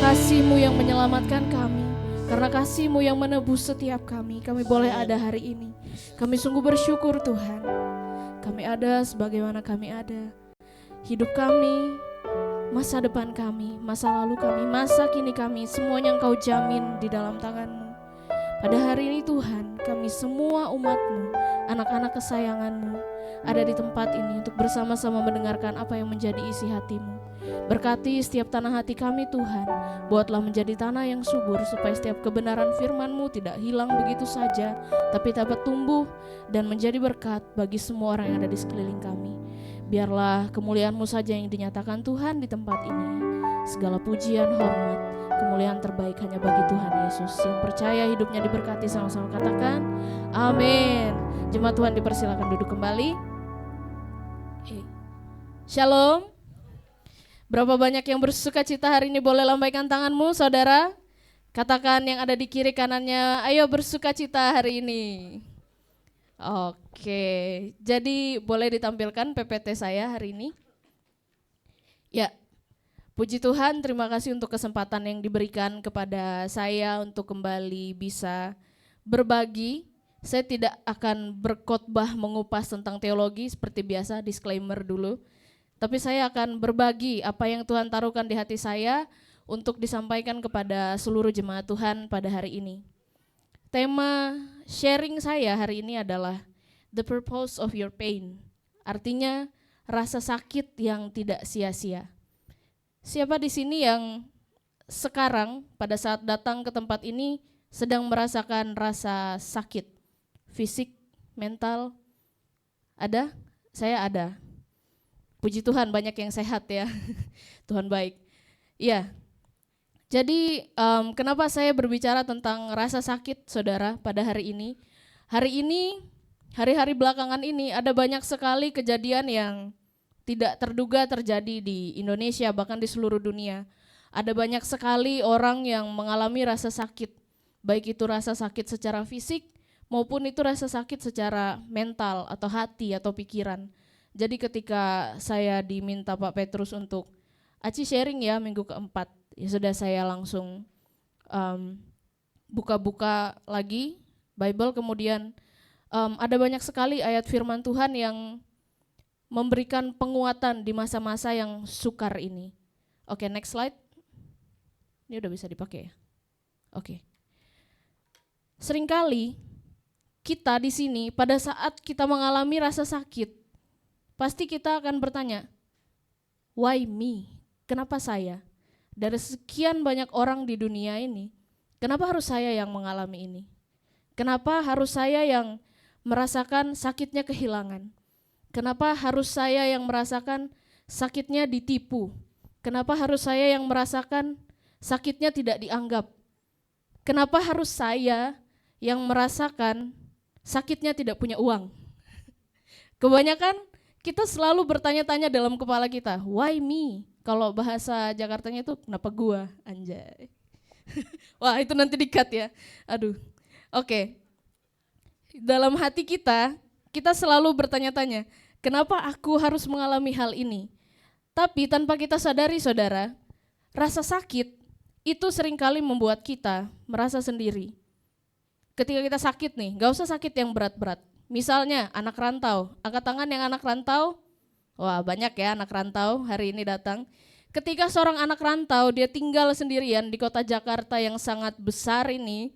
kasih-Mu yang menyelamatkan kami, karena kasih-Mu yang menebus setiap kami boleh ada hari ini. Kami sungguh bersyukur Tuhan. Kami ada sebagaimana kami ada. Hidup kami, masa depan kami, masa lalu kami, masa kini kami, semuanya Engkau jamin di dalam tangan-Mu. Pada hari ini Tuhan, kami semua umat-Mu, anak-anak kesayangan-Mu, ada di tempat ini untuk bersama-sama mendengarkan apa yang menjadi isi hati-Mu. Berkati setiap tanah hati kami Tuhan, buatlah menjadi tanah yang subur supaya setiap kebenaran firman-Mu tidak hilang begitu saja, tapi dapat tumbuh dan menjadi berkat bagi semua orang yang ada di sekeliling kami. Biarlah kemuliaan-Mu saja yang dinyatakan Tuhan di tempat ini. Segala pujian, hormat, kemuliaan terbaik hanya bagi Tuhan Yesus. Yang percaya hidupnya diberkati, sama-sama katakan amin. Jemaat Tuhan dipersilakan duduk kembali. Shalom. Berapa banyak yang bersuka cita hari ini, boleh lambaikan tanganmu saudara. Katakan yang ada di kiri kanannya, ayo bersuka cita hari ini. Oke, jadi boleh ditampilkan PPT saya hari ini. Ya, puji Tuhan, terima kasih untuk kesempatan yang diberikan kepada saya untuk kembali bisa berbagi. Saya tidak akan berkhotbah mengupas tentang teologi seperti biasa, disclaimer dulu. Tapi saya akan berbagi apa yang Tuhan taruhkan di hati saya untuk disampaikan kepada seluruh jemaat Tuhan pada hari ini. Tema sharing saya hari ini adalah The Purpose of Your Pain. Artinya rasa sakit yang tidak sia-sia. Siapa di sini yang sekarang pada saat datang ke tempat ini sedang merasakan rasa sakit? Fisik, mental? Ada? Saya ada. Puji Tuhan banyak yang sehat ya. Tuhan baik. Iya. Jadi kenapa saya berbicara tentang rasa sakit saudara pada hari ini? Hari ini, hari-hari belakangan ini ada banyak sekali kejadian yang tidak terduga terjadi di Indonesia, bahkan di seluruh dunia. Ada banyak sekali orang yang mengalami rasa sakit, baik itu rasa sakit secara fisik maupun itu rasa sakit secara mental atau hati atau pikiran. Jadi ketika saya diminta Pak Petrus untuk Aci sharing ya minggu keempat, ya sudah saya langsung buka-buka lagi Bible, kemudian ada banyak sekali ayat firman Tuhan yang memberikan penguatan di masa-masa yang sukar ini. Oke, next slide. Ini udah bisa dipakai ya? Oke. Seringkali kita di sini pada saat kita mengalami rasa sakit, pasti kita akan bertanya, why me? Kenapa saya? Dari sekian banyak orang di dunia ini, kenapa harus saya yang mengalami ini? Kenapa harus saya yang merasakan sakitnya kehilangan? Kenapa harus saya yang merasakan sakitnya ditipu? Kenapa harus saya yang merasakan sakitnya tidak dianggap? Kenapa harus saya yang merasakan sakitnya tidak punya uang? Kebanyakan kita selalu bertanya-tanya dalam kepala kita, why me? Kalau bahasa Jakartanya itu kenapa gua, anjay. Wah itu nanti di-cut ya, aduh. Oke, dalam hati kita selalu bertanya-tanya, kenapa aku harus mengalami hal ini? Tapi tanpa kita sadari saudara, rasa sakit itu seringkali membuat kita merasa sendiri. Ketika kita sakit nih, gak usah sakit yang berat-berat. Misalnya anak rantau, angkat tangan yang anak rantau. Wah banyak ya anak rantau hari ini datang. Ketika seorang anak rantau dia tinggal sendirian di kota Jakarta yang sangat besar ini,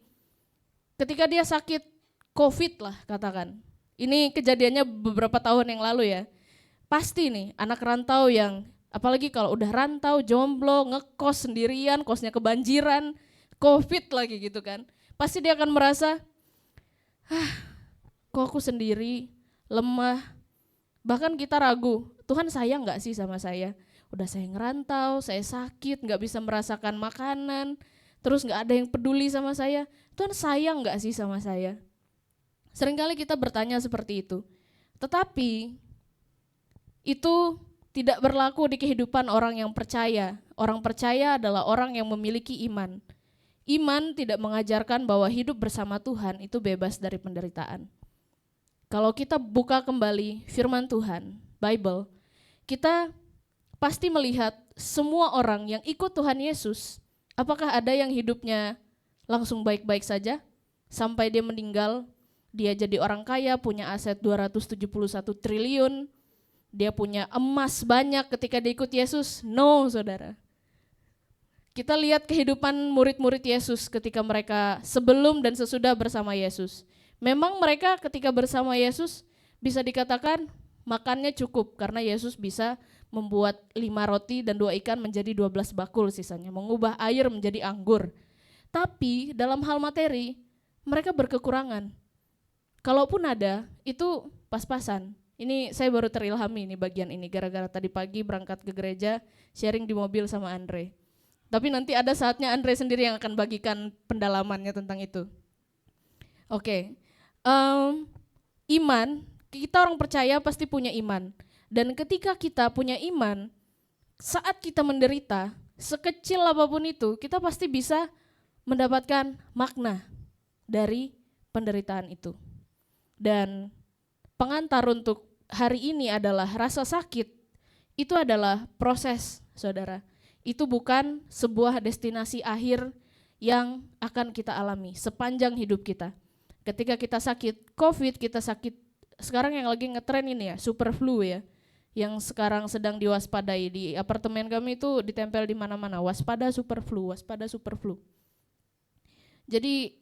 ketika dia sakit COVID lah katakan, ini kejadiannya beberapa tahun yang lalu ya, pasti nih anak rantau yang, apalagi kalau udah rantau, jomblo, ngekos sendirian, kosnya kebanjiran, COVID lagi gitu kan, pasti dia akan merasa, kok aku sendiri, lemah, bahkan kita ragu, Tuhan sayang gak sih sama saya? Udah saya ngerantau, saya sakit, gak bisa merasakan makanan, terus gak ada yang peduli sama saya, Tuhan sayang gak sih sama saya? Seringkali kita bertanya seperti itu, tetapi itu tidak berlaku di kehidupan orang yang percaya. Orang percaya adalah orang yang memiliki iman. Iman tidak mengajarkan bahwa hidup bersama Tuhan itu bebas dari penderitaan. Kalau kita buka kembali firman Tuhan, Bible, kita pasti melihat semua orang yang ikut Tuhan Yesus, Apakah ada yang hidupnya langsung baik-baik saja sampai dia meninggal, dia jadi orang kaya, punya aset 271 triliun, dia punya emas banyak ketika dia ikut Yesus? No, saudara. Kita lihat kehidupan murid-murid Yesus ketika mereka sebelum dan sesudah bersama Yesus. Memang mereka ketika bersama Yesus bisa dikatakan makannya cukup karena Yesus bisa membuat 5 roti dan 2 ikan menjadi 12 bakul sisanya, mengubah air menjadi anggur. Tapi dalam hal materi mereka berkekurangan. Kalaupun ada, itu pas-pasan. Ini saya baru terilhami nih bagian ini gara-gara tadi pagi berangkat ke gereja, sharing di mobil sama Andre. Tapi nanti ada saatnya Andre sendiri yang akan bagikan pendalamannya tentang itu. Oke, iman, kita orang percaya pasti punya iman. Dan ketika kita punya iman, saat kita menderita, sekecil apapun itu, kita pasti bisa mendapatkan makna dari penderitaan itu. Dan pengantar untuk hari ini adalah rasa sakit itu adalah proses, saudara. Itu bukan sebuah destinasi akhir yang akan kita alami sepanjang hidup kita. Ketika kita sakit COVID, kita sakit sekarang yang lagi ngetren ini ya, super flu ya, yang sekarang sedang diwaspadai. Di apartemen kami itu ditempel di mana-mana, waspada super flu, waspada super flu. Jadi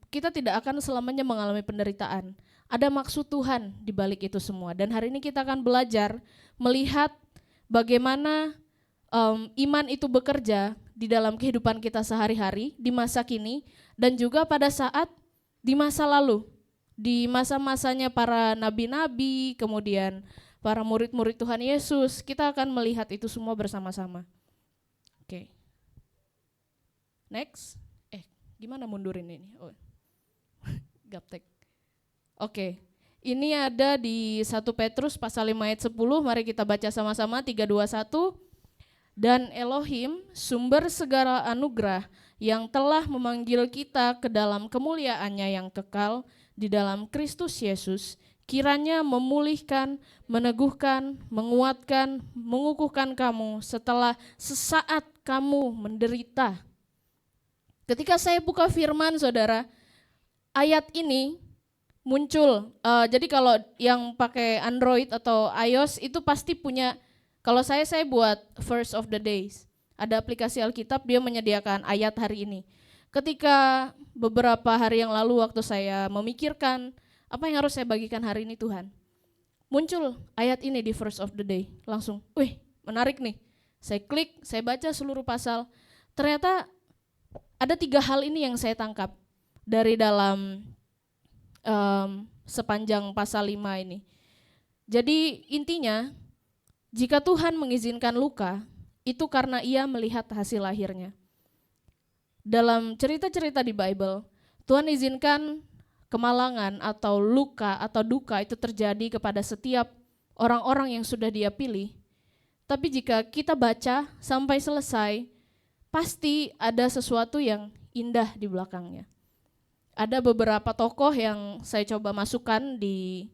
kita tidak akan selamanya mengalami penderitaan. Ada maksud Tuhan di balik itu semua. Dan hari ini kita akan belajar melihat bagaimana iman itu bekerja di dalam kehidupan kita sehari-hari, di masa kini, dan juga pada saat di masa lalu. Di masa-masanya para nabi-nabi, kemudian para murid-murid Tuhan Yesus, kita akan melihat itu semua bersama-sama. Oke. Next. Gimana mundurin ini? Oh. Gaptek. Oke. Ini ada di 1 Petrus pasal 5 ayat 10, mari kita baca sama-sama 3, 2, 1. Dan Elohim, sumber segala anugerah yang telah memanggil kita ke dalam kemuliaannya yang kekal di dalam Kristus Yesus, kiranya memulihkan, meneguhkan, menguatkan, mengukuhkan kamu setelah sesaat kamu menderita. Ketika saya buka firman, saudara, ayat ini muncul. Jadi kalau yang pakai Android atau iOS itu pasti punya, kalau saya buat verse of the days. Ada aplikasi Alkitab, dia menyediakan ayat hari ini. Ketika beberapa hari yang lalu waktu saya memikirkan, apa yang harus saya bagikan hari ini Tuhan? Muncul ayat ini di verse of the day. Langsung, wih menarik nih. Saya klik, saya baca seluruh pasal. Ternyata ada 3 hal ini yang saya tangkap dari dalam sepanjang pasal 5 ini. Jadi intinya, jika Tuhan mengizinkan luka, itu karena ia melihat hasil akhirnya. Dalam cerita-cerita di Bible, Tuhan izinkan kemalangan atau luka atau duka itu terjadi kepada setiap orang-orang yang sudah dia pilih. Tapi jika kita baca sampai selesai, pasti ada sesuatu yang indah di belakangnya. Ada beberapa tokoh yang saya coba masukkan di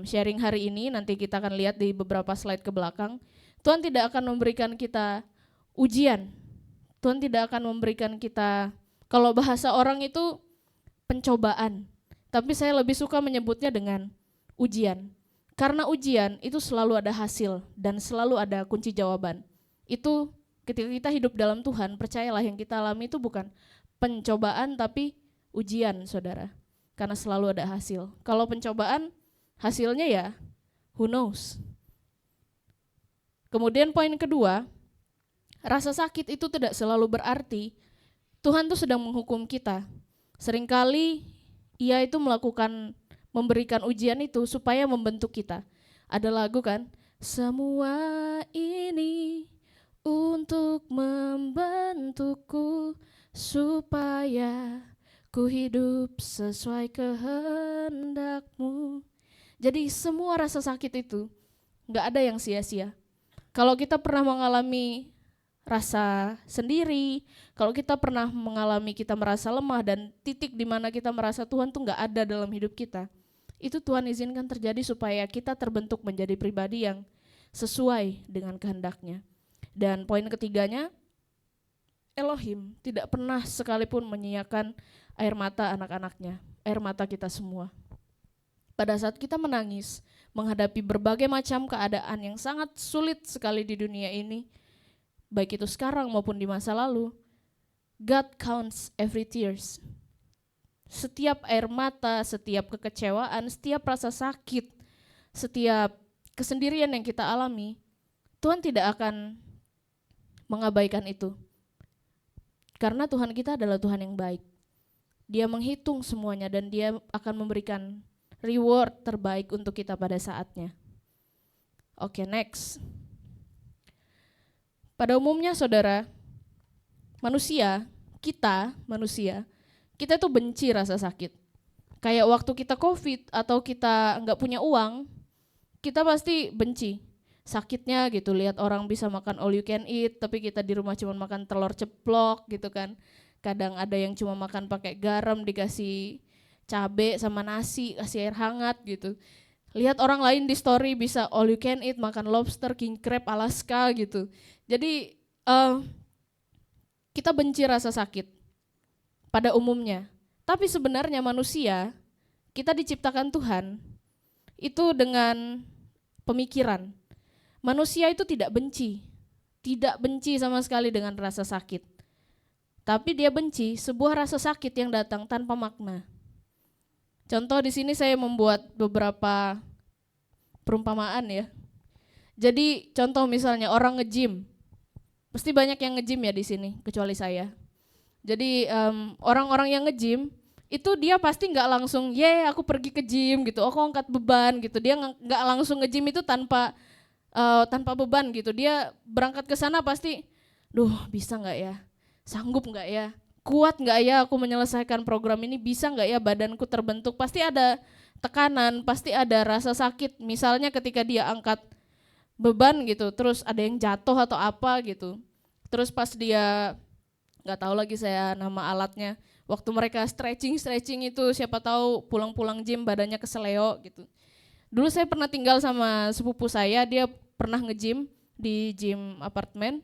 sharing hari ini, nanti kita akan lihat di beberapa slide ke belakang. Tuhan tidak akan memberikan kita ujian. Tuhan tidak akan memberikan kita, kalau bahasa orang itu pencobaan. Tapi saya lebih suka menyebutnya dengan ujian. Karena ujian itu selalu ada hasil dan selalu ada kunci jawaban. Itu ketika kita hidup dalam Tuhan, percayalah yang kita alami itu bukan pencobaan tapi ujian, saudara. Karena selalu ada hasil. Kalau pencobaan, hasilnya ya who knows. Kemudian poin kedua, rasa sakit itu tidak selalu berarti Tuhan tuh sedang menghukum kita. Seringkali ia itu memberikan ujian itu supaya membentuk kita. Ada lagu kan? Semua ini untuk membentukku supaya ku hidup sesuai kehendak-Mu. Jadi semua rasa sakit itu gak ada yang sia-sia. Kalau kita pernah mengalami rasa sendiri, kalau kita pernah mengalami kita merasa lemah dan titik di mana kita merasa Tuhan tuh gak ada dalam hidup kita, itu Tuhan izinkan terjadi supaya kita terbentuk menjadi pribadi yang sesuai dengan kehendak-Nya. Dan poin ketiganya, Elohim tidak pernah sekalipun menyiakan air mata anak-anaknya, air mata kita semua. Pada saat kita menangis, menghadapi berbagai macam keadaan yang sangat sulit sekali di dunia ini, baik itu sekarang maupun di masa lalu, God counts every tears. Setiap air mata, setiap kekecewaan, setiap rasa sakit, setiap kesendirian yang kita alami, Tuhan tidak akan mengabaikan itu. Karena Tuhan kita adalah Tuhan yang baik. Dia menghitung semuanya dan Dia akan memberikan reward terbaik untuk kita pada saatnya. Oke, next. Pada umumnya saudara, kita tuh benci rasa sakit. Kayak waktu kita COVID atau kita nggak punya uang, kita pasti benci sakitnya gitu, lihat orang bisa makan all you can eat, tapi kita di rumah cuma makan telur ceplok gitu kan. Kadang ada yang cuma makan pakai garam, dikasih cabe sama nasi, kasih air hangat gitu. Lihat orang lain di story bisa all you can eat, makan lobster, king crab, Alaska gitu. Jadi kita benci rasa sakit pada umumnya. Tapi sebenarnya manusia, kita diciptakan Tuhan itu dengan pemikiran. Manusia itu tidak benci sama sekali dengan rasa sakit. Tapi dia benci sebuah rasa sakit yang datang tanpa makna. Contoh di sini saya membuat beberapa perumpamaan ya. Jadi contoh misalnya orang nge-gym, pasti banyak yang nge-gym ya di sini, kecuali saya. Jadi orang-orang yang nge-gym itu dia pasti nggak langsung, aku pergi ke gym gitu, aku angkat beban gitu. Dia nggak langsung nge-gym itu tanpa beban gitu. Dia berangkat ke sana pasti, bisa nggak ya, sanggup nggak ya, kuat nggak ya aku menyelesaikan program ini, bisa nggak ya badanku terbentuk. Pasti ada tekanan, pasti ada rasa sakit. Misalnya ketika dia angkat beban gitu, terus ada yang jatuh atau apa gitu. Terus pas dia, nggak tahu lagi saya nama alatnya, waktu mereka stretching itu siapa tahu pulang-pulang gym badannya keseleo gitu. Dulu saya pernah tinggal sama sepupu saya, dia pernah nge-gym di gym apartemen.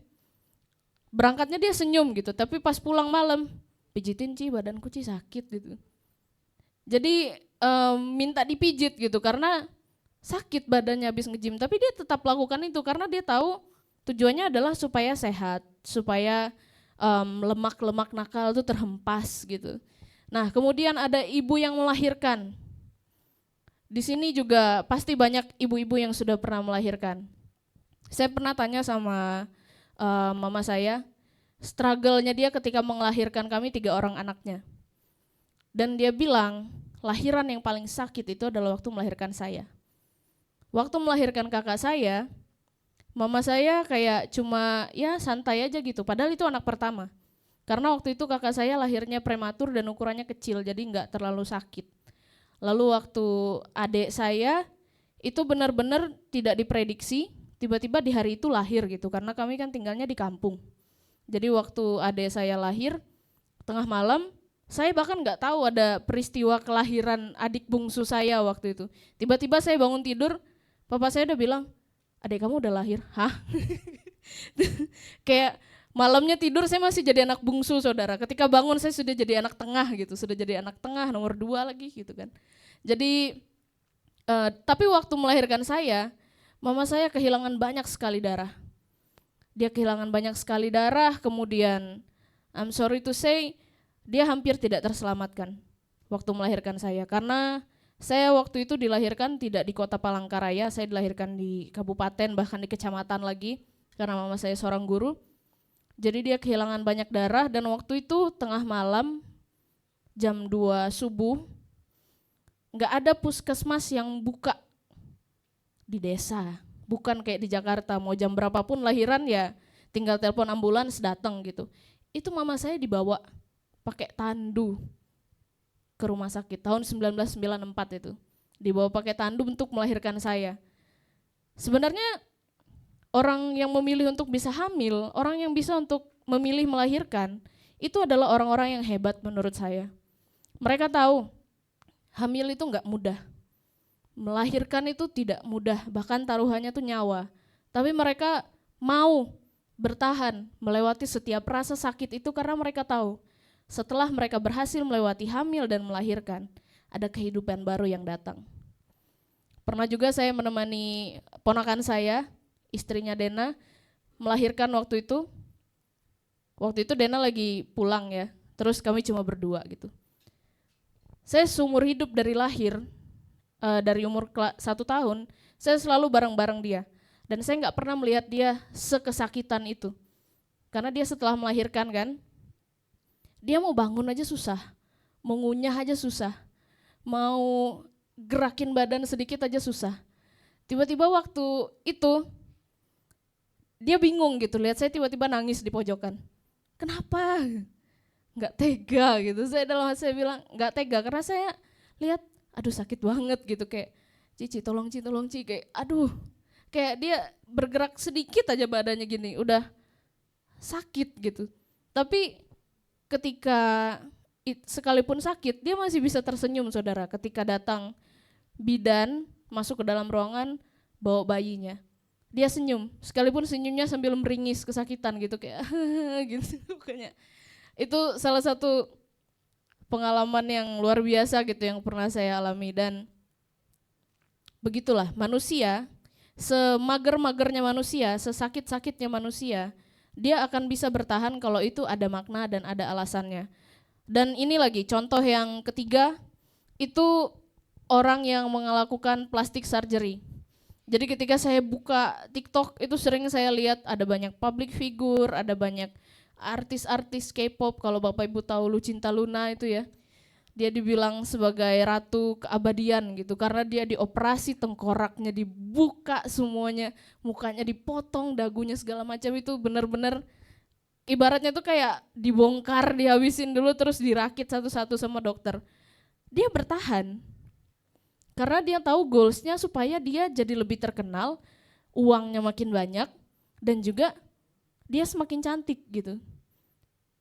Berangkatnya dia senyum gitu, tapi pas pulang malam, pijitin badanku sakit gitu. Jadi minta dipijit gitu karena sakit badannya habis nge-gym, tapi dia tetap lakukan itu karena dia tahu tujuannya adalah supaya sehat, supaya lemak-lemak nakal itu terhempas gitu. Nah, kemudian ada ibu yang melahirkan. Di sini juga pasti banyak ibu-ibu yang sudah pernah melahirkan. Saya pernah tanya sama mama saya, struggle-nya dia ketika melahirkan kami 3 orang anaknya. Dan dia bilang, lahiran yang paling sakit itu adalah waktu melahirkan saya. Waktu melahirkan kakak saya, mama saya kayak cuma santai aja gitu, padahal itu anak pertama. Karena waktu itu kakak saya lahirnya prematur dan ukurannya kecil, jadi nggak terlalu sakit. Lalu waktu adik saya itu benar-benar tidak diprediksi, tiba-tiba di hari itu lahir gitu, karena kami kan tinggalnya di kampung. Jadi waktu adik saya lahir, tengah malam, saya bahkan nggak tahu ada peristiwa kelahiran adik bungsu saya waktu itu. Tiba-tiba saya bangun tidur, papa saya udah bilang, adik kamu udah lahir? Hah? Kayak malamnya tidur saya masih jadi anak bungsu saudara, ketika bangun saya sudah jadi anak tengah gitu, sudah jadi anak tengah nomor 2 lagi gitu kan. Jadi tapi waktu melahirkan saya, mama saya kehilangan banyak sekali darah. Dia kehilangan banyak sekali darah, kemudian I'm sorry to say, dia hampir tidak terselamatkan waktu melahirkan saya. Karena saya waktu itu dilahirkan tidak di kota Palangkaraya, saya dilahirkan di kabupaten, bahkan di kecamatan lagi, karena mama saya seorang guru. Jadi dia kehilangan banyak darah dan waktu itu tengah malam, jam 2 subuh, nggak ada puskesmas yang buka di desa. Bukan kayak di Jakarta, mau jam berapapun lahiran ya tinggal telepon ambulans datang gitu. Itu mama saya dibawa pakai tandu ke rumah sakit tahun 1994 itu. Dibawa pakai tandu untuk melahirkan saya. Sebenarnya orang yang memilih untuk bisa hamil, orang yang bisa untuk memilih melahirkan, itu adalah orang-orang yang hebat menurut saya. Mereka tahu hamil itu enggak mudah. Melahirkan itu tidak mudah, bahkan taruhannya itu nyawa. Tapi mereka mau bertahan melewati setiap rasa sakit itu karena mereka tahu setelah mereka berhasil melewati hamil dan melahirkan, ada kehidupan baru yang datang. Pernah juga saya menemani ponakan saya, istrinya Dena, melahirkan waktu itu. Waktu itu Dena lagi pulang ya, terus kami cuma berdua gitu. Saya seumur hidup dari lahir, dari umur 1 tahun, saya selalu bareng-bareng dia. Dan saya nggak pernah melihat dia sekesakitan itu. Karena dia setelah melahirkan kan, dia mau bangun aja susah, mau ngunyah aja susah, mau gerakin badan sedikit aja susah. Tiba-tiba waktu itu, dia bingung gitu, lihat saya tiba-tiba nangis di pojokan. Kenapa? Nggak tega gitu, saya dalam hati saya bilang nggak tega, karena saya lihat, aduh sakit banget gitu, kayak Cici tolong Ci, kayak aduh, kayak dia bergerak sedikit aja badannya gini, udah sakit gitu. Tapi ketika sekalipun sakit, dia masih bisa tersenyum saudara, ketika datang bidan masuk ke dalam ruangan bawa bayinya. Dia senyum, sekalipun senyumnya sambil meringis kesakitan gitu, kayak gitu pokoknya. Itu salah satu pengalaman yang luar biasa gitu yang pernah saya alami. Dan begitulah manusia, semager-magernya manusia, sesakit-sakitnya manusia, dia akan bisa bertahan kalau itu ada makna dan ada alasannya. Dan ini lagi contoh yang ketiga, itu orang yang melakukan plastik surgery. Jadi ketika saya buka TikTok itu sering saya lihat ada banyak public figure, ada banyak artis-artis K-pop. Kalau Bapak Ibu tahu Lucinta Luna itu ya, dia dibilang sebagai ratu keabadian gitu karena dia dioperasi tengkoraknya, dibuka semuanya, mukanya dipotong, dagunya segala macam. Itu benar-benar ibaratnya tuh kayak dibongkar, dihabisin dulu terus dirakit satu-satu sama dokter. Dia bertahan karena dia tahu goalsnya supaya dia jadi lebih terkenal, uangnya makin banyak, dan juga dia semakin cantik gitu.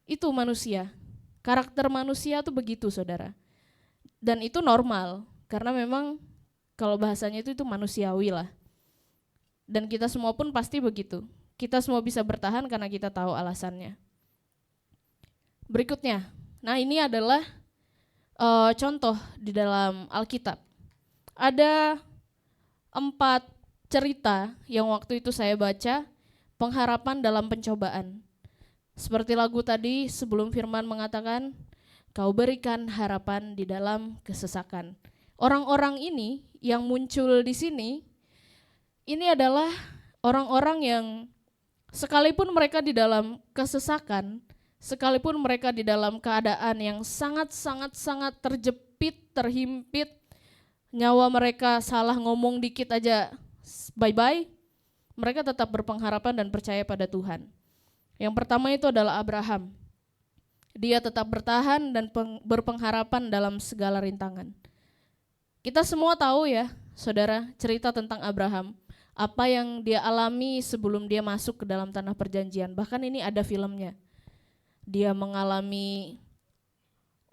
Itu manusia, karakter manusia tuh begitu saudara. Dan itu normal, karena memang kalau bahasanya itu manusiawi lah. Dan kita semua pun pasti begitu. Kita semua bisa bertahan karena kita tahu alasannya. Berikutnya, nah ini adalah contoh di dalam Alkitab. Ada 4 cerita yang waktu itu saya baca, pengharapan dalam pencobaan. Seperti lagu tadi sebelum firman mengatakan, kau berikan harapan di dalam kesesakan. Orang-orang ini yang muncul di sini, ini adalah orang-orang yang sekalipun mereka di dalam kesesakan, sekalipun mereka di dalam keadaan yang sangat terjepit, terhimpit, nyawa mereka salah ngomong dikit aja bye-bye, mereka tetap berpengharapan dan percaya pada Tuhan. Yang pertama itu adalah Abraham. Dia tetap bertahan dan berpengharapan dalam segala rintangan. Kita semua tahu ya, saudara, cerita tentang Abraham. Apa yang dia alami sebelum dia masuk ke dalam tanah perjanjian. Bahkan ini ada filmnya. Dia mengalami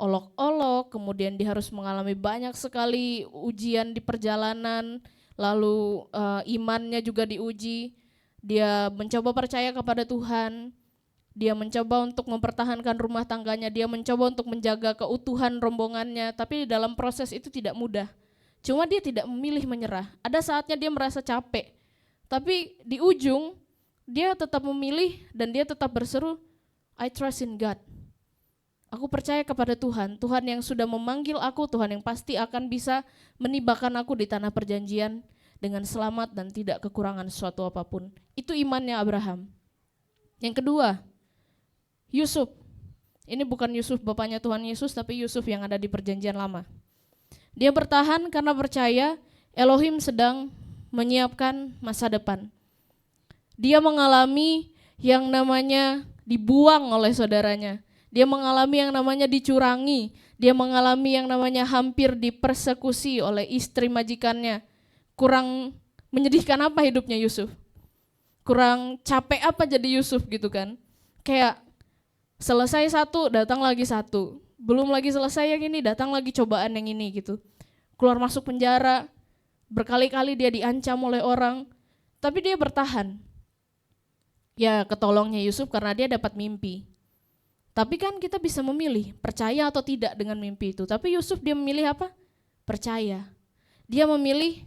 olok-olok, kemudian dia harus mengalami banyak sekali ujian di perjalanan, lalu imannya juga diuji. Dia mencoba percaya kepada Tuhan, dia mencoba untuk mempertahankan rumah tangganya, dia mencoba untuk menjaga keutuhan rombongannya, tapi di dalam proses itu tidak mudah. Cuma dia tidak memilih menyerah. Ada saatnya dia merasa capek, tapi di ujung dia tetap memilih dan dia tetap berseru, I trust in God. Aku percaya kepada Tuhan, Tuhan yang sudah memanggil aku, Tuhan yang pasti akan bisa menibakan aku di tanah perjanjian dengan selamat dan tidak kekurangan sesuatu apapun. Itu imannya Abraham. Yang kedua, Yusuf. Ini bukan Yusuf bapaknya Tuhan Yesus, tapi Yusuf yang ada di perjanjian lama. Dia bertahan karena percaya Elohim sedang menyiapkan masa depan. Dia mengalami yang namanya dibuang oleh saudaranya. Dia mengalami yang namanya dicurangi. Dia mengalami yang namanya hampir dipersekusi oleh istri majikannya. Kurang menyedihkan apa hidupnya Yusuf? Kurang capek apa jadi Yusuf gitu kan? Kayak selesai satu, datang lagi satu. Belum lagi selesai yang ini, datang lagi cobaan yang ini gitu. Keluar masuk penjara, berkali-kali dia diancam oleh orang, tapi dia bertahan. Ya ketolongnya Yusuf karena dia dapat mimpi. Tapi kan kita bisa memilih percaya atau tidak dengan mimpi itu. Tapi Yusuf dia memilih apa? Percaya. Dia memilih,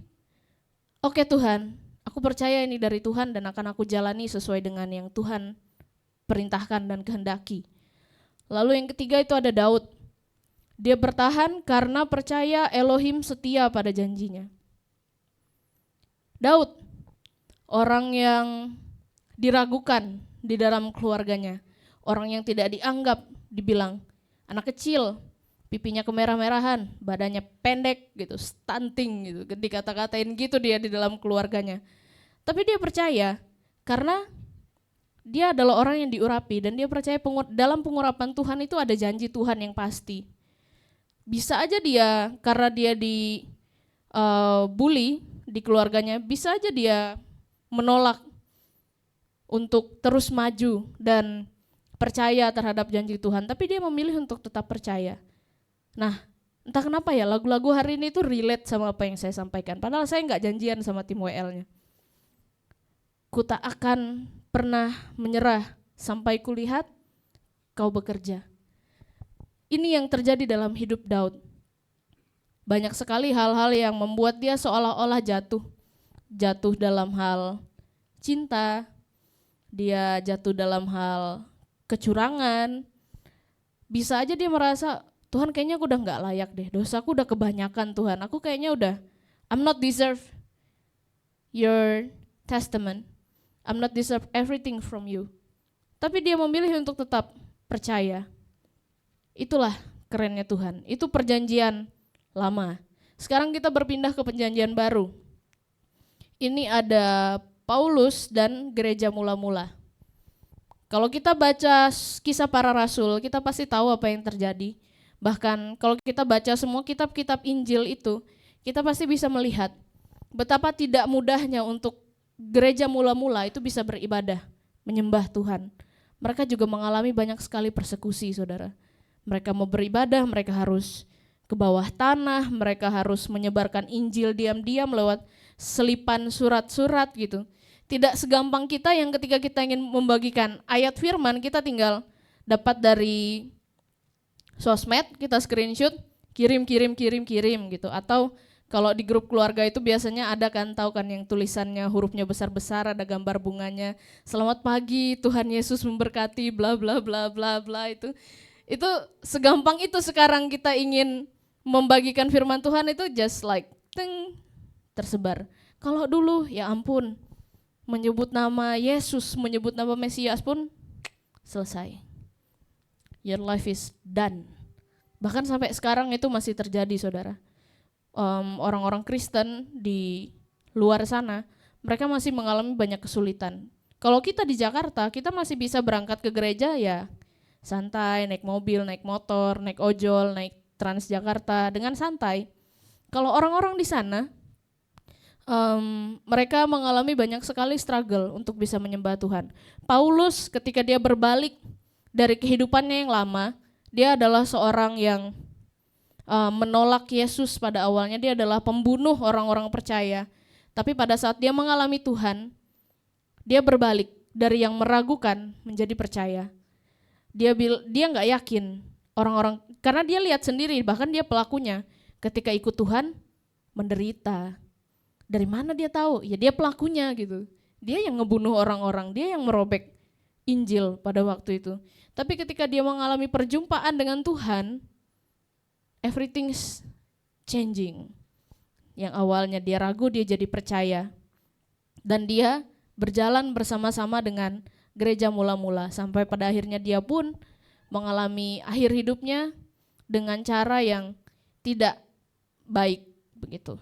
oke Tuhan, aku percaya ini dari Tuhan dan akan aku jalani sesuai dengan yang Tuhan perintahkan dan kehendaki. Lalu yang ketiga itu ada Daud. Dia bertahan karena percaya Elohim setia pada janjinya. Daud, orang yang diragukan di dalam keluarganya, orang yang tidak dianggap, dibilang anak kecil, pipinya kemerah-merahan, badannya pendek gitu, stunting gitu, dikata-katain gitu dia di dalam keluarganya. Tapi dia percaya karena dia adalah orang yang diurapi dan dia percaya dalam pengurapan Tuhan itu ada janji Tuhan yang pasti. Bisa aja dia karena dia di bully di keluarganya, bisa aja dia menolak untuk terus maju dan percaya terhadap janji Tuhan, tapi dia memilih untuk tetap percaya. Nah, entah kenapa ya lagu-lagu hari ini tuh relate sama apa yang saya sampaikan, padahal saya nggak janjian sama tim WL-nya. Ku tak akan pernah menyerah sampai kulihat kau bekerja. Ini yang terjadi dalam hidup Daud. Banyak sekali hal-hal yang membuat dia seolah-olah jatuh dalam hal cinta, dia jatuh dalam hal kecurangan. Bisa aja dia merasa, Tuhan kayaknya aku udah gak layak deh, dosaku udah kebanyakan Tuhan, aku kayaknya udah, I'm not deserve your testament, I'm not deserve everything from you. Tapi dia memilih untuk tetap percaya. Itulah kerennya Tuhan, itu perjanjian lama. Sekarang kita berpindah ke perjanjian baru. Ini ada Paulus dan gereja mula-mula. Kalau kita baca kisah para rasul, kita pasti tahu apa yang terjadi. Bahkan kalau kita baca semua kitab-kitab Injil itu, kita pasti bisa melihat betapa tidak mudahnya untuk gereja mula-mula itu bisa beribadah, menyembah Tuhan. Mereka juga mengalami banyak sekali persekusi, saudara. Mereka mau beribadah, mereka harus ke bawah tanah, mereka harus menyebarkan Injil diam-diam lewat selipan surat-surat gitu. Tidak segampang kita yang ketika kita ingin membagikan ayat firman, kita tinggal dapat dari sosmed, kita screenshot, kirim gitu. Atau kalau di grup keluarga itu biasanya ada kan, tahu kan yang tulisannya hurufnya besar-besar, ada gambar bunganya, selamat pagi, Tuhan Yesus memberkati, bla bla bla bla bla itu. Itu segampang itu sekarang kita ingin membagikan firman Tuhan itu just like teng, tersebar. Kalau dulu ya ampun, menyebut nama Yesus, menyebut nama Mesias pun selesai. Your life is done. Bahkan sampai sekarang itu masih terjadi, saudara. Orang-orang Kristen di luar sana, mereka masih mengalami banyak kesulitan. Kalau kita di Jakarta, kita masih bisa berangkat ke gereja ya santai, naik mobil, naik motor, naik ojol, naik Transjakarta dengan santai. Kalau orang-orang di sana, mereka mengalami banyak sekali struggle untuk bisa menyembah Tuhan. Paulus ketika dia berbalik dari kehidupannya yang lama, dia adalah seorang yang menolak Yesus pada awalnya, dia adalah pembunuh orang-orang percaya. Tapi pada saat dia mengalami Tuhan, dia berbalik dari yang meragukan menjadi percaya. Dia nggak yakin orang-orang, karena dia lihat sendiri, bahkan dia pelakunya ketika ikut Tuhan menderita. Dari mana dia tahu? Ya dia pelakunya gitu. Dia yang ngebunuh orang-orang, dia yang merobek Injil pada waktu itu. Tapi ketika dia mengalami perjumpaan dengan Tuhan, everything's changing. Yang awalnya dia ragu, dia jadi percaya. Dan dia berjalan bersama-sama dengan gereja mula-mula sampai pada akhirnya dia pun mengalami akhir hidupnya dengan cara yang tidak baik begitu.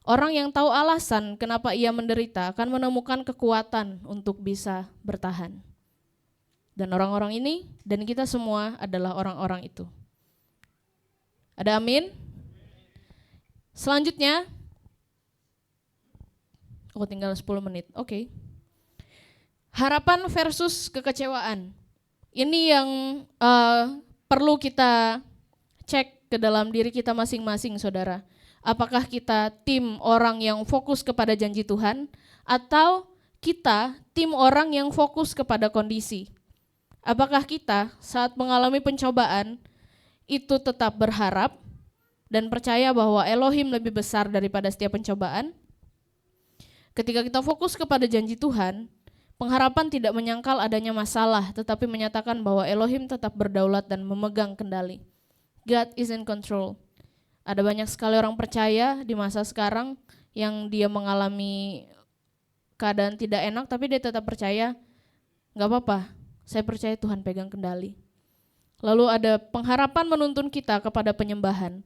Orang yang tahu alasan kenapa ia menderita akan menemukan kekuatan untuk bisa bertahan. Dan orang-orang ini dan kita semua adalah orang-orang itu. Ada amin? Selanjutnya, tinggal 10 menit, oke. Harapan versus kekecewaan. Ini yang perlu kita cek ke dalam diri kita masing-masing, saudara. Apakah kita tim orang yang fokus kepada janji Tuhan, atau kita tim orang yang fokus kepada kondisi. Apakah kita saat mengalami pencobaan itu tetap berharap dan percaya bahwa Elohim lebih besar daripada setiap pencobaan? Ketika kita fokus kepada janji Tuhan, pengharapan tidak menyangkal adanya masalah, tetapi menyatakan bahwa Elohim tetap berdaulat dan memegang kendali. God is in control. Ada banyak sekali orang percaya di masa sekarang yang dia mengalami keadaan tidak enak, tapi dia tetap percaya, gak apa-apa, saya percaya Tuhan pegang kendali. Lalu ada pengharapan menuntun kita kepada penyembahan.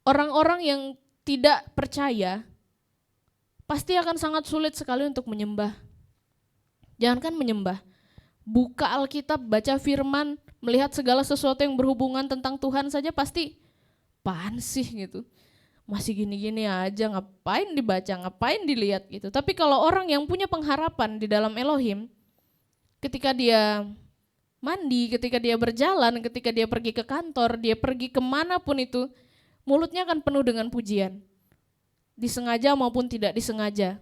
Orang-orang yang tidak percaya pasti akan sangat sulit sekali untuk menyembah. Jangankan menyembah, buka Alkitab, baca firman, melihat segala sesuatu yang berhubungan tentang Tuhan saja pasti apaan sih gitu. Masih gini-gini aja, ngapain dibaca, ngapain dilihat gitu. Tapi kalau orang yang punya pengharapan di dalam Elohim, ketika dia mandi, ketika dia berjalan, ketika dia pergi ke kantor, dia pergi kemanapun itu, mulutnya akan penuh dengan pujian. Disengaja maupun tidak disengaja.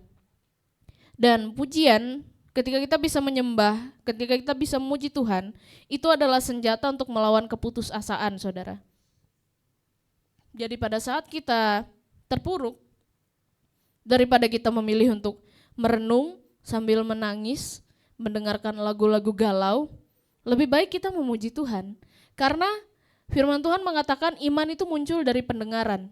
Dan pujian, ketika kita bisa menyembah, ketika kita bisa memuji Tuhan, itu adalah senjata untuk melawan keputusasaan, saudara. Jadi pada saat kita terpuruk, daripada kita memilih untuk merenung sambil menangis, mendengarkan lagu-lagu galau, lebih baik kita memuji Tuhan. Karena firman Tuhan mengatakan iman itu muncul dari pendengaran.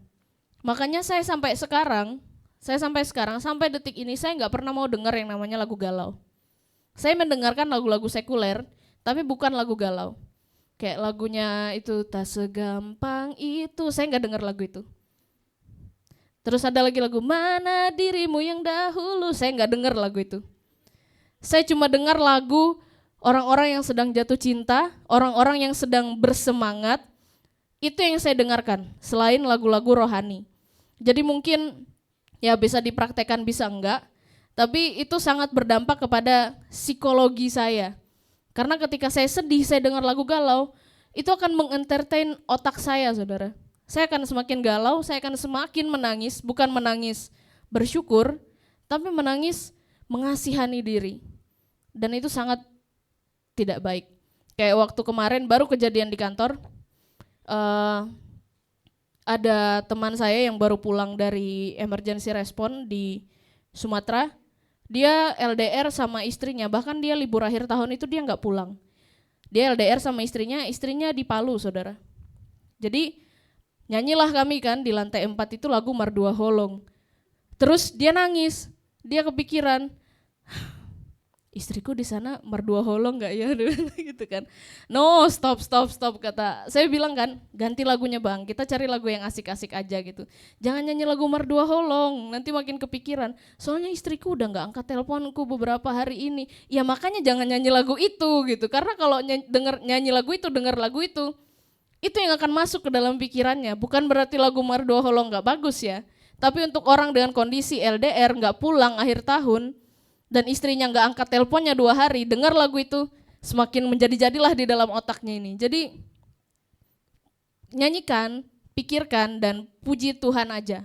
Makanya saya sampai sekarang, sampai detik ini saya nggak pernah mau dengar yang namanya lagu galau. Saya mendengarkan lagu-lagu sekuler, tapi bukan lagu galau. Kayak lagunya itu tak segampang itu, saya nggak dengar lagu itu. Terus ada lagi lagu mana dirimu yang dahulu, saya nggak dengar lagu itu. Saya cuma dengar lagu orang-orang yang sedang jatuh cinta, orang-orang yang sedang bersemangat, itu yang saya dengarkan, selain lagu-lagu rohani. Jadi mungkin ya bisa dipraktekkan bisa enggak, tapi itu sangat berdampak kepada psikologi saya. Karena ketika saya sedih, saya dengar lagu galau, itu akan mengentertain otak saya, saudara. Saya akan semakin galau, saya akan semakin menangis, bukan menangis bersyukur, tapi menangis mengasihani diri. Dan itu sangat tidak baik. Kayak waktu kemarin baru kejadian di kantor, ada teman saya yang baru pulang dari emergency response di Sumatera. Dia LDR sama istrinya, bahkan dia libur akhir tahun itu dia nggak pulang. Dia LDR sama istrinya di Palu, saudara. Jadi nyanyilah kami kan di lantai 4 itu lagu Mardua Holong. Terus dia nangis, dia kepikiran, istriku di sana Mardua Holong nggak ya, gitu kan? No, stop, kata. Saya bilang kan, ganti lagunya bang, kita cari lagu yang asik-asik aja gitu. Jangan nyanyi lagu Mardua Holong, nanti makin kepikiran. Soalnya istriku udah nggak angkat teleponku beberapa hari ini. Ya makanya jangan nyanyi lagu itu gitu. Karena kalau nyanyi lagu itu, dengar lagu itu yang akan masuk ke dalam pikirannya. Bukan berarti lagu Mardua Holong nggak bagus ya. Tapi untuk orang dengan kondisi LDR nggak pulang akhir tahun, dan istrinya nggak angkat teleponnya 2 hari, dengar lagu itu semakin menjadi-jadilah di dalam otaknya ini. Jadi nyanyikan, pikirkan, dan puji Tuhan aja.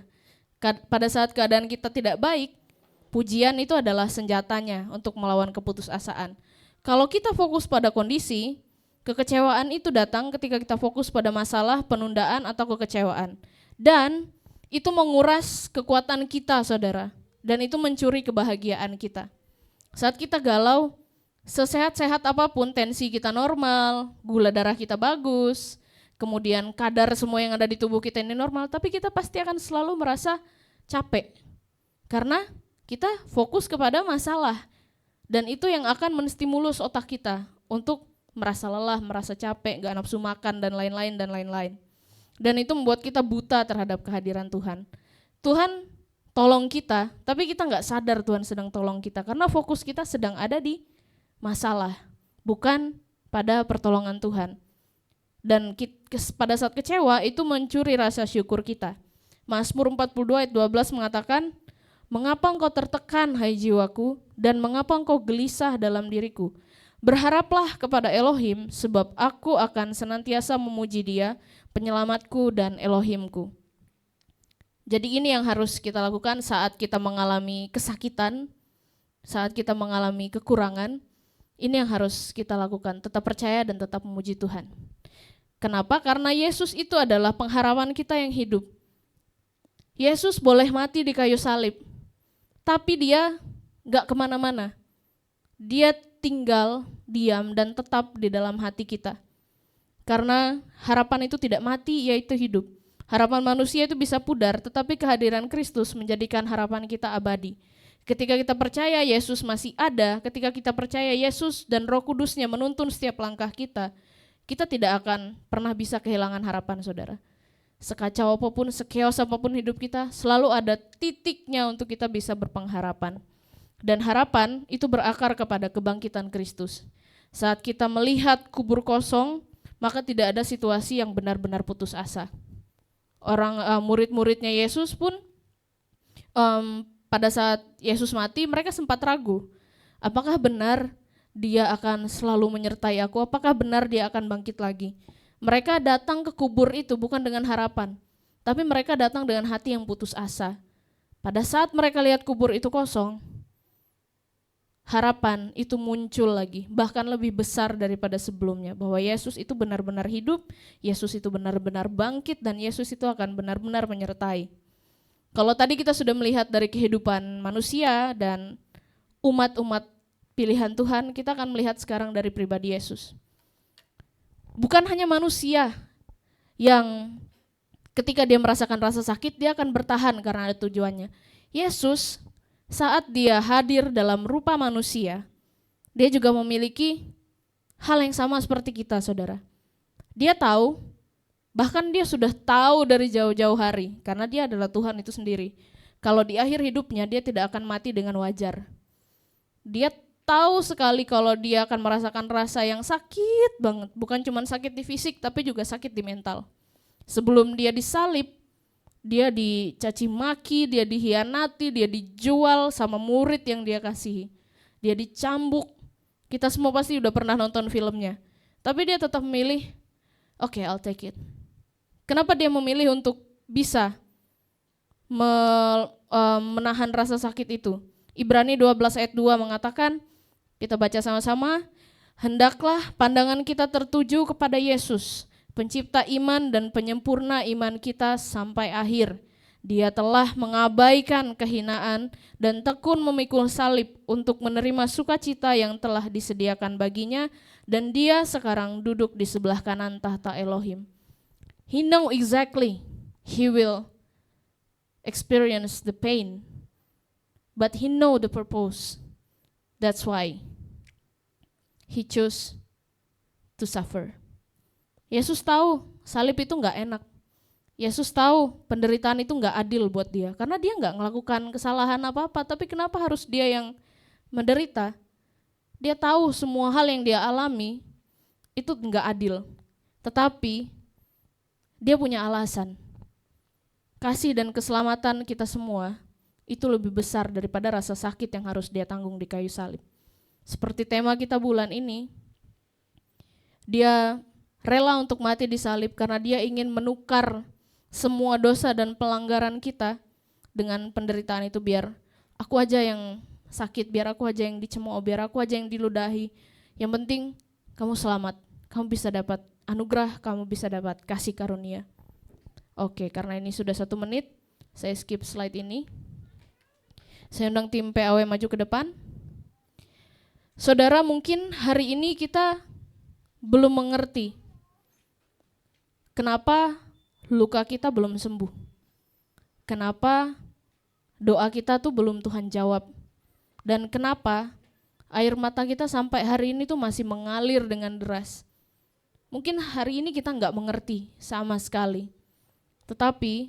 Pada saat keadaan kita tidak baik, pujian itu adalah senjatanya untuk melawan keputusasaan. Kalau kita fokus pada kondisi, kekecewaan itu datang ketika kita fokus pada masalah, penundaan, atau kekecewaan. Dan itu menguras kekuatan kita, saudara. Dan itu mencuri kebahagiaan kita. Saat kita galau, sesehat-sehat apapun, tensi kita normal, gula darah kita bagus, kemudian kadar semua yang ada di tubuh kita ini normal, tapi kita pasti akan selalu merasa capek. Karena kita fokus kepada masalah. Dan itu yang akan menstimulus otak kita untuk merasa lelah, merasa capek, gak nafsu makan, dan lain-lain. Dan itu membuat kita buta terhadap kehadiran Tuhan. Tuhan tolong kita, tapi kita nggak sadar Tuhan sedang tolong kita karena fokus kita sedang ada di masalah, bukan pada pertolongan Tuhan. Dan pada saat kecewa itu mencuri rasa syukur kita. Mazmur 42 ayat 12 mengatakan, mengapa engkau tertekan hai jiwaku, dan mengapa engkau gelisah dalam diriku? Berharaplah kepada Elohim, sebab aku akan senantiasa memuji Dia, penyelamatku dan Elohimku. Jadi ini yang harus kita lakukan saat kita mengalami kesakitan, saat kita mengalami kekurangan, ini yang harus kita lakukan, tetap percaya dan tetap memuji Tuhan. Kenapa? Karena Yesus itu adalah pengharapan kita yang hidup. Yesus boleh mati di kayu salib, tapi dia gak kemana-mana. Dia tinggal, diam, dan tetap di dalam hati kita. Karena harapan itu tidak mati, yaitu hidup. Harapan manusia itu bisa pudar, tetapi kehadiran Kristus menjadikan harapan kita abadi. Ketika kita percaya Yesus masih ada, ketika kita percaya Yesus dan Roh Kudusnya menuntun setiap langkah kita tidak akan pernah bisa kehilangan harapan, saudara. Sekacau apapun, sekeos apapun hidup kita, selalu ada titiknya untuk kita bisa berpengharapan. Dan harapan itu berakar kepada kebangkitan Kristus. Saat kita melihat kubur kosong, maka tidak ada situasi yang benar-benar putus asa. Murid-muridnya Yesus pun pada saat Yesus mati, mereka sempat ragu. Apakah benar dia akan selalu menyertai aku? Apakah benar dia akan bangkit lagi? Mereka datang ke kubur itu bukan dengan harapan, tapi mereka datang dengan hati yang putus asa. Pada saat mereka lihat kubur itu kosong, harapan itu muncul lagi, bahkan lebih besar daripada sebelumnya, bahwa Yesus itu benar-benar hidup, Yesus itu benar-benar bangkit, dan Yesus itu akan benar-benar menyertai. Kalau tadi kita sudah melihat dari kehidupan manusia dan umat-umat pilihan Tuhan, kita akan melihat sekarang dari pribadi Yesus. Bukan hanya manusia yang ketika dia merasakan rasa sakit, dia akan bertahan karena ada tujuannya. Yesus saat dia hadir dalam rupa manusia, dia juga memiliki hal yang sama seperti kita, saudara. Dia tahu, bahkan dia sudah tahu dari jauh-jauh hari, karena dia adalah Tuhan itu sendiri. Kalau di akhir hidupnya dia tidak akan mati dengan wajar. Dia tahu sekali kalau dia akan merasakan rasa yang sakit banget, bukan cuma sakit di fisik, tapi juga sakit di mental. Sebelum dia disalib, dia dicaci maki, dia dihianati, dia dijual sama murid yang dia kasihi. Dia dicambuk. Kita semua pasti udah pernah nonton filmnya. Tapi dia tetap memilih, okay, I'll take it. Kenapa dia memilih untuk bisa menahan rasa sakit itu? Ibrani 12 ayat 2 mengatakan, kita baca sama-sama, hendaklah pandangan kita tertuju kepada Yesus, pencipta iman dan penyempurna iman kita sampai akhir. Dia telah mengabaikan kehinaan dan tekun memikul salib untuk menerima sukacita yang telah disediakan baginya, dan dia sekarang duduk di sebelah kanan tahta Elohim. He know exactly he will experience the pain, but he know the purpose. That's why he chose to suffer. Yesus tahu salib itu nggak enak. Yesus tahu penderitaan itu nggak adil buat dia, karena dia nggak melakukan kesalahan apa-apa. Tapi kenapa harus dia yang menderita? Dia tahu semua hal yang dia alami itu nggak adil. Tetapi dia punya alasan. Kasih dan keselamatan kita semua itu lebih besar daripada rasa sakit yang harus dia tanggung di kayu salib. Seperti tema kita bulan ini, dia rela untuk mati di salib karena dia ingin menukar semua dosa dan pelanggaran kita dengan penderitaan itu, biar aku aja yang sakit, biar aku aja yang dicemooh, biar aku aja yang diludahi. Yang penting kamu selamat, kamu bisa dapat anugerah, kamu bisa dapat kasih karunia. Oke, karena ini sudah 1 menit, saya skip slide ini. Saya undang tim PAW maju ke depan. Saudara, mungkin hari ini kita belum mengerti kenapa luka kita belum sembuh. Kenapa doa kita tuh belum Tuhan jawab. Dan kenapa air mata kita sampai hari ini tuh masih mengalir dengan deras. Mungkin hari ini kita nggak mengerti sama sekali. Tetapi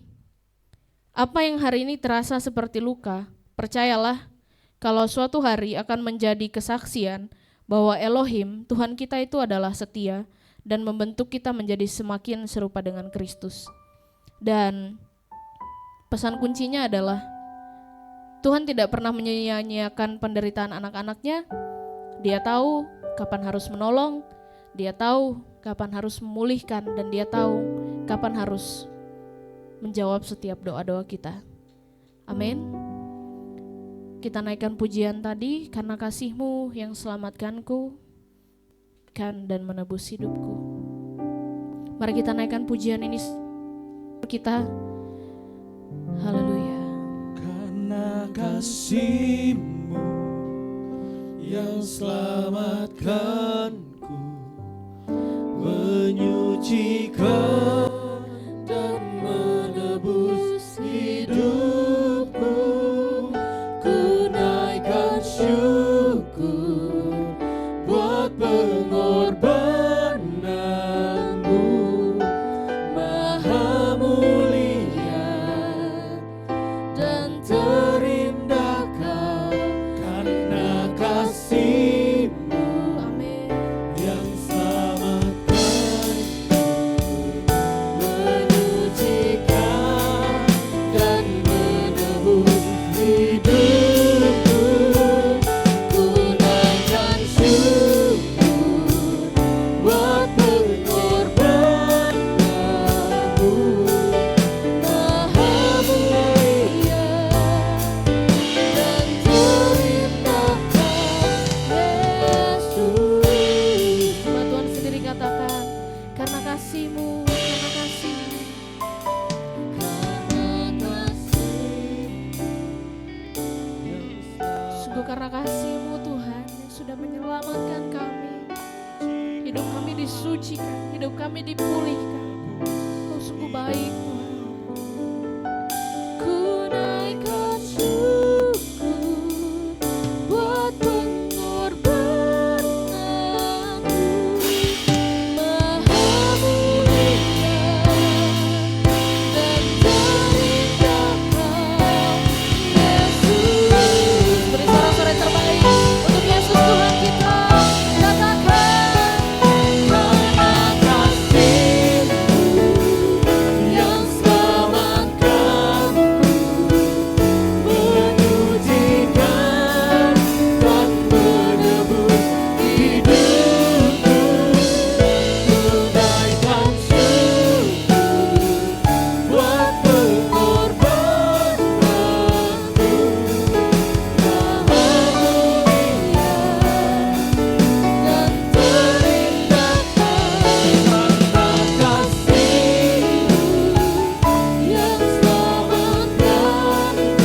apa yang hari ini terasa seperti luka, percayalah kalau suatu hari akan menjadi kesaksian bahwa Elohim, Tuhan kita itu adalah setia dan membentuk kita menjadi semakin serupa dengan Kristus. Dan pesan kuncinya adalah Tuhan tidak pernah menyia-nyiakan penderitaan anak-anaknya. Dia tahu kapan harus menolong, dia tahu kapan harus memulihkan, dan dia tahu kapan harus menjawab setiap doa-doa kita. Amin. Kita naikkan pujian tadi, karena kasih-Mu yang selamatkanku kan dan menebus hidupku. Mari kita naikkan pujian ini kita. Haleluya. Karena kasih-Mu yang selamatkanku, menyucikan dan menebus hidupku, ku naikkan syukur buat pengorbanan-Mu, Maha mulia dan terindah Kau, karena kasih-Mu yang selamatkanku, menyucikan dan menebus hidupku, ku naikkan syukur buat pengorbanan-Mu, Maha mulia dan terindah Kau, Yesus. Coba Tuhan sendiri katakan, karena kasih-Mu, karena kasih-Mu. Sungguh karena kasih-Mu Tuhan yang sudah menyelamatkan kami. Hidup kami disucikan, hidup kami dipulihkan. Kau sungguh baik Tuhan. Ku naikkan syukur buat pengorbanan-Mu, Maha mulia dan terindah Kau, Yesus. Beri sorak-sorai yang terbaik untuk Yesus Tuhan kita. Katakan, Karena kasih-Mu yang selamatkanku, menyucikan dan menebus hidupku, ku naikkan syukur buat pengorbanan-Mu, Maha mulia dan terindah Kau, karena kasih-Mu yang selamatkanku,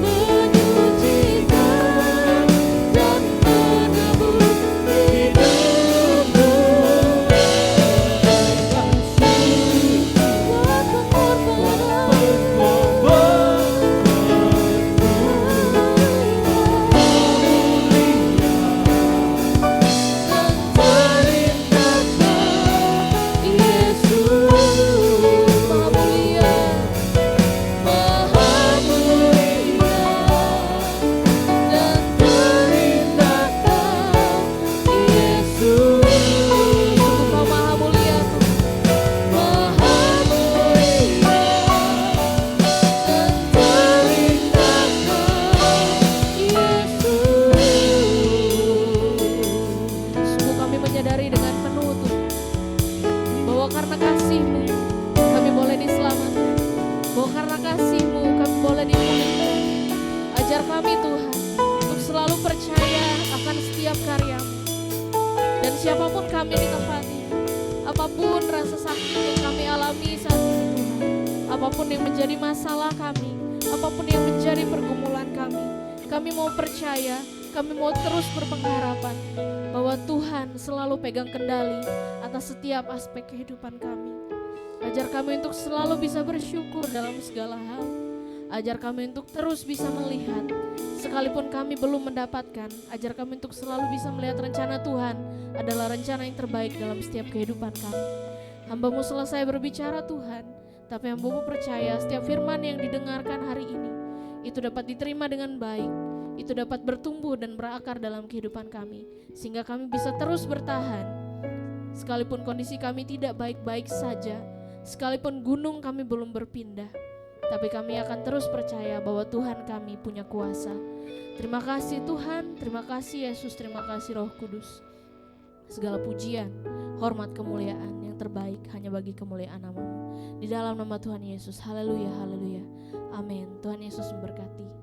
menyucikan dan menebus hidupku, naikkan syukur buat Kau maha mulia Tuhan. Sungguh kami menyadari dengan penuh Tuhan, bahwa karena kasih-Mu kami boleh diselamatkan, bahwa karena kasih-Mu kami boleh dipulihkan. Ajar kami Tuhan untuk selalu percaya akan setiap karya-Mu. Dan siapapun kami di tempat ini, apapun rasa sakit yang kami alami saat ini Tuhan, apapun yang menjadi masalah kami, apapun yang menjadi pergumulan kami mau percaya, kami mau terus berpengharapan bahwa Tuhan selalu pegang kendali atas setiap aspek kehidupan kami. Ajar kami untuk selalu bisa bersyukur dalam segala hal. Ajar kami untuk terus bisa melihat, sekalipun kami belum mendapatkan. Ajar kami untuk selalu bisa melihat rencana Tuhan adalah rencana yang terbaik dalam setiap kehidupan kami. Hamba-Mu selesai berbicara Tuhan, tapi hamba-Mu percaya setiap firman yang didengarkan hari ini, itu dapat diterima dengan baik, itu dapat bertumbuh dan berakar dalam kehidupan kami, sehingga kami bisa terus bertahan. Sekalipun kondisi kami tidak baik-baik saja, sekalipun gunung kami belum berpindah, tapi kami akan terus percaya bahwa Tuhan kami punya kuasa. Terima kasih Tuhan, terima kasih Yesus, terima kasih Roh Kudus. Segala pujian, hormat, kemuliaan yang terbaik hanya bagi kemuliaan nama-Mu. Di dalam nama Tuhan Yesus, haleluya, haleluya, amin. Tuhan Yesus memberkati.